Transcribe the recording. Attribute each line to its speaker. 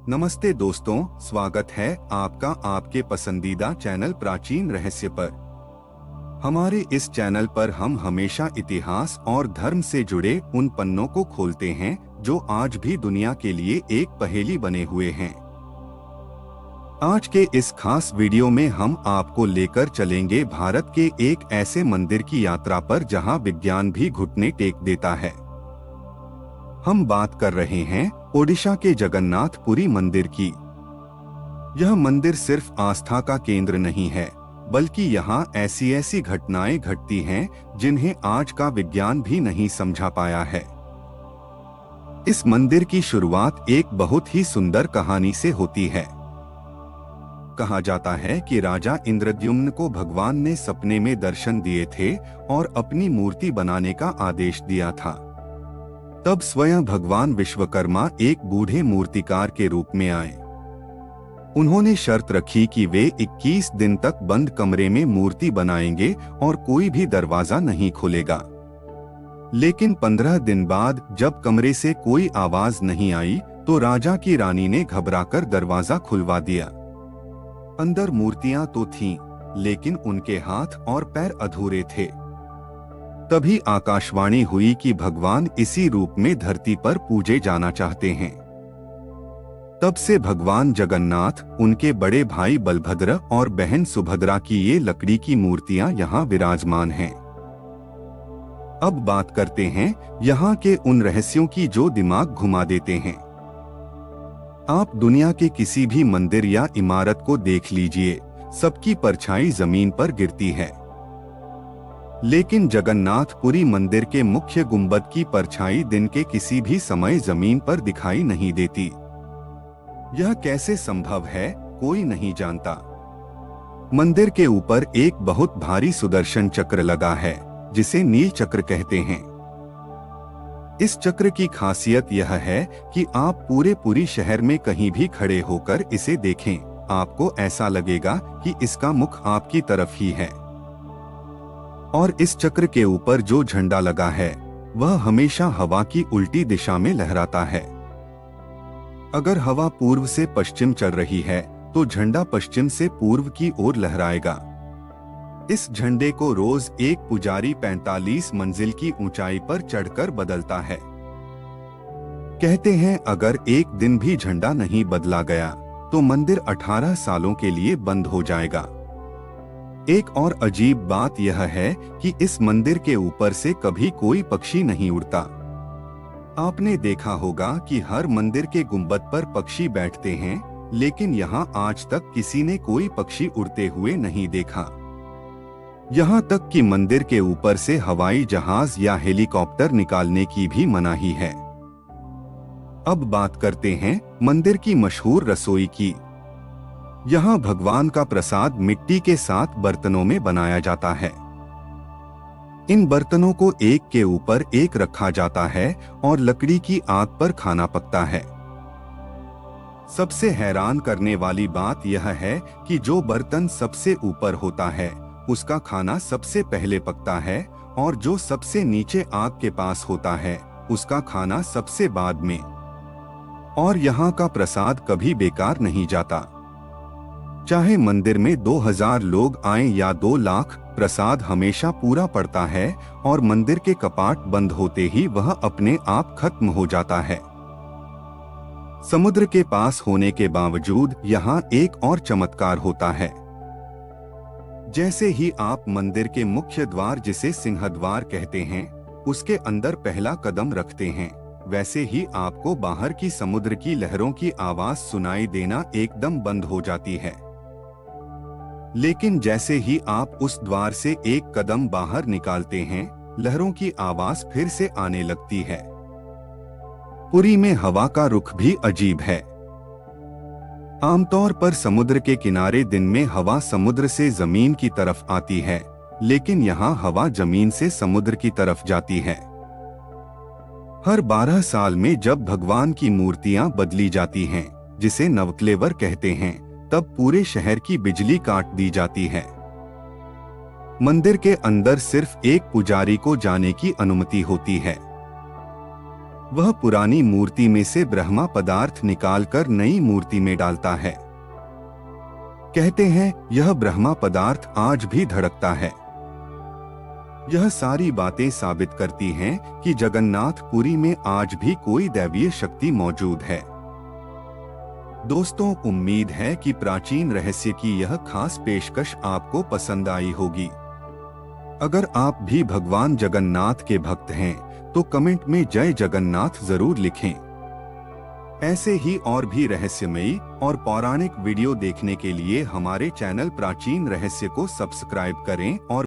Speaker 1: नमस्ते दोस्तों, स्वागत है आपका आपके पसंदीदा चैनल प्राचीन रहस्य पर। हमारे इस चैनल पर हम हमेशा इतिहास और धर्म से जुड़े उन पन्नों को खोलते हैं जो आज भी दुनिया के लिए एक पहेली बने हुए हैं। आज के इस खास वीडियो में हम आपको लेकर चलेंगे भारत के एक ऐसे मंदिर की यात्रा पर जहां विज्ञान भी घुटने टेक देता है। हम बात कर रहे हैं ओडिशा के जगन्नाथ पुरी मंदिर की। यह मंदिर सिर्फ आस्था का केंद्र नहीं है, बल्कि यहाँ ऐसी ऐसी घटनाएं घटती हैं जिन्हें आज का विज्ञान भी नहीं समझा पाया है। इस मंदिर की शुरुआत एक बहुत ही सुंदर कहानी से होती है। कहा जाता है कि राजा इंद्रद्युम्न को भगवान ने सपने में दर्शन दिए थे और अपनी मूर्ति बनाने का आदेश दिया था। तब स्वयं भगवान विश्वकर्मा एक बूढ़े मूर्तिकार के रूप में आए। उन्होंने शर्त रखी कि वे 21 दिन तक बंद कमरे में मूर्ति बनाएंगे और कोई भी दरवाजा नहीं खुलेगा। लेकिन 15 दिन बाद जब कमरे से कोई आवाज नहीं आई तो राजा की रानी ने घबराकर दरवाजा खुलवा दिया। अंदर मूर्तियां तो थीं, लेकिन उनके हाथ और पैर अधूरे थे। तभी आकाशवाणी हुई कि भगवान इसी रूप में धरती पर पूजे जाना चाहते हैं। तब से भगवान जगन्नाथ, उनके बड़े भाई बलभद्र और बहन सुभद्रा की ये लकड़ी की मूर्तियां यहाँ विराजमान हैं। अब बात करते हैं यहाँ के उन रहस्यों की जो दिमाग घुमा देते हैं। आप दुनिया के किसी भी मंदिर या इमारत को देख लीजिए, सबकी परछाई जमीन पर गिरती है। लेकिन जगन्नाथ पुरी मंदिर के मुख्य गुंबद की परछाई दिन के किसी भी समय जमीन पर दिखाई नहीं देती। यह कैसे संभव है, कोई नहीं जानता। मंदिर के ऊपर एक बहुत भारी सुदर्शन चक्र लगा है, जिसे नील चक्र कहते हैं। इस चक्र की खासियत यह है कि आप पुरी शहर में कहीं भी खड़े होकर इसे देखें, आपको ऐसा लगेगा कि इसका मुख आपकी तरफ ही है। और इस चक्र के ऊपर जो झंडा लगा है वह हमेशा हवा की उल्टी दिशा में लहराता है। अगर हवा पूर्व से पश्चिम चल रही है तो झंडा पश्चिम से पूर्व की ओर लहराएगा। इस झंडे को रोज एक पुजारी 45 मंजिल की ऊंचाई पर चढ़कर बदलता है। कहते हैं अगर एक दिन भी झंडा नहीं बदला गया तो मंदिर 18 सालों के लिए बंद हो जाएगा। एक और अजीब बात यह है कि इस मंदिर के ऊपर से कभी कोई पक्षी नहीं उड़ता। आपने देखा होगा कि हर मंदिर के गुंबद पर पक्षी बैठते हैं, लेकिन यहाँ आज तक किसी ने कोई पक्षी उड़ते हुए नहीं देखा। यहाँ तक कि मंदिर के ऊपर से हवाई जहाज या हेलीकॉप्टर निकालने की भी मनाही है। अब बात करते हैं मंदिर की मशहूर रसोई की। यहाँ भगवान का प्रसाद मिट्टी के साथ बर्तनों में बनाया जाता है। इन बर्तनों को एक के ऊपर एक रखा जाता है और लकड़ी की आग पर खाना पकता है। सबसे हैरान करने वाली बात यह है कि जो बर्तन सबसे ऊपर होता है उसका खाना सबसे पहले पकता है, और जो सबसे नीचे आग के पास होता है उसका खाना सबसे बाद में। और यहाँ का प्रसाद कभी बेकार नहीं जाता। चाहे मंदिर में 2000 लोग आएं या 2 लाख, प्रसाद हमेशा पूरा पड़ता है और मंदिर के कपाट बंद होते ही वह अपने आप खत्म हो जाता है। समुद्र के पास होने के बावजूद यहाँ एक और चमत्कार होता है। जैसे ही आप मंदिर के मुख्य द्वार, जिसे सिंहद्वार कहते हैं, उसके अंदर पहला कदम रखते हैं, वैसे ही आपको बाहर की समुद्र की लहरों की आवाज सुनाई देना एकदम बंद हो जाती है। लेकिन जैसे ही आप उस द्वार से एक कदम बाहर निकालते हैं, लहरों की आवाज फिर से आने लगती है। पुरी में हवा का रुख भी अजीब है। आमतौर पर समुद्र के किनारे दिन में हवा समुद्र से जमीन की तरफ आती है, लेकिन यहाँ हवा जमीन से समुद्र की तरफ जाती है। हर 12 साल में जब भगवान की मूर्तियां बदली जाती हैं, जिसे नवकलेवर कहते हैं, तब पूरे शहर की बिजली काट दी जाती है। मंदिर के अंदर सिर्फ एक पुजारी को जाने की अनुमति होती है। वह पुरानी मूर्ति में से ब्रह्मा पदार्थ निकालकर नई मूर्ति में डालता है। कहते हैं यह ब्रह्मा पदार्थ आज भी धड़कता है। यह सारी बातें साबित करती हैं कि जगन्नाथपुरी में आज भी कोई दैवीय शक्ति मौजूद है। दोस्तों, उम्मीद है कि प्राचीन रहस्य की यह खास पेशकश आपको पसंद आई होगी। अगर आप भी भगवान जगन्नाथ के भक्त हैं तो कमेंट में जय जगन्नाथ जरूर लिखें। ऐसे ही और भी रहस्यमयी और पौराणिक वीडियो देखने के लिए हमारे चैनल प्राचीन रहस्य को सब्सक्राइब करें और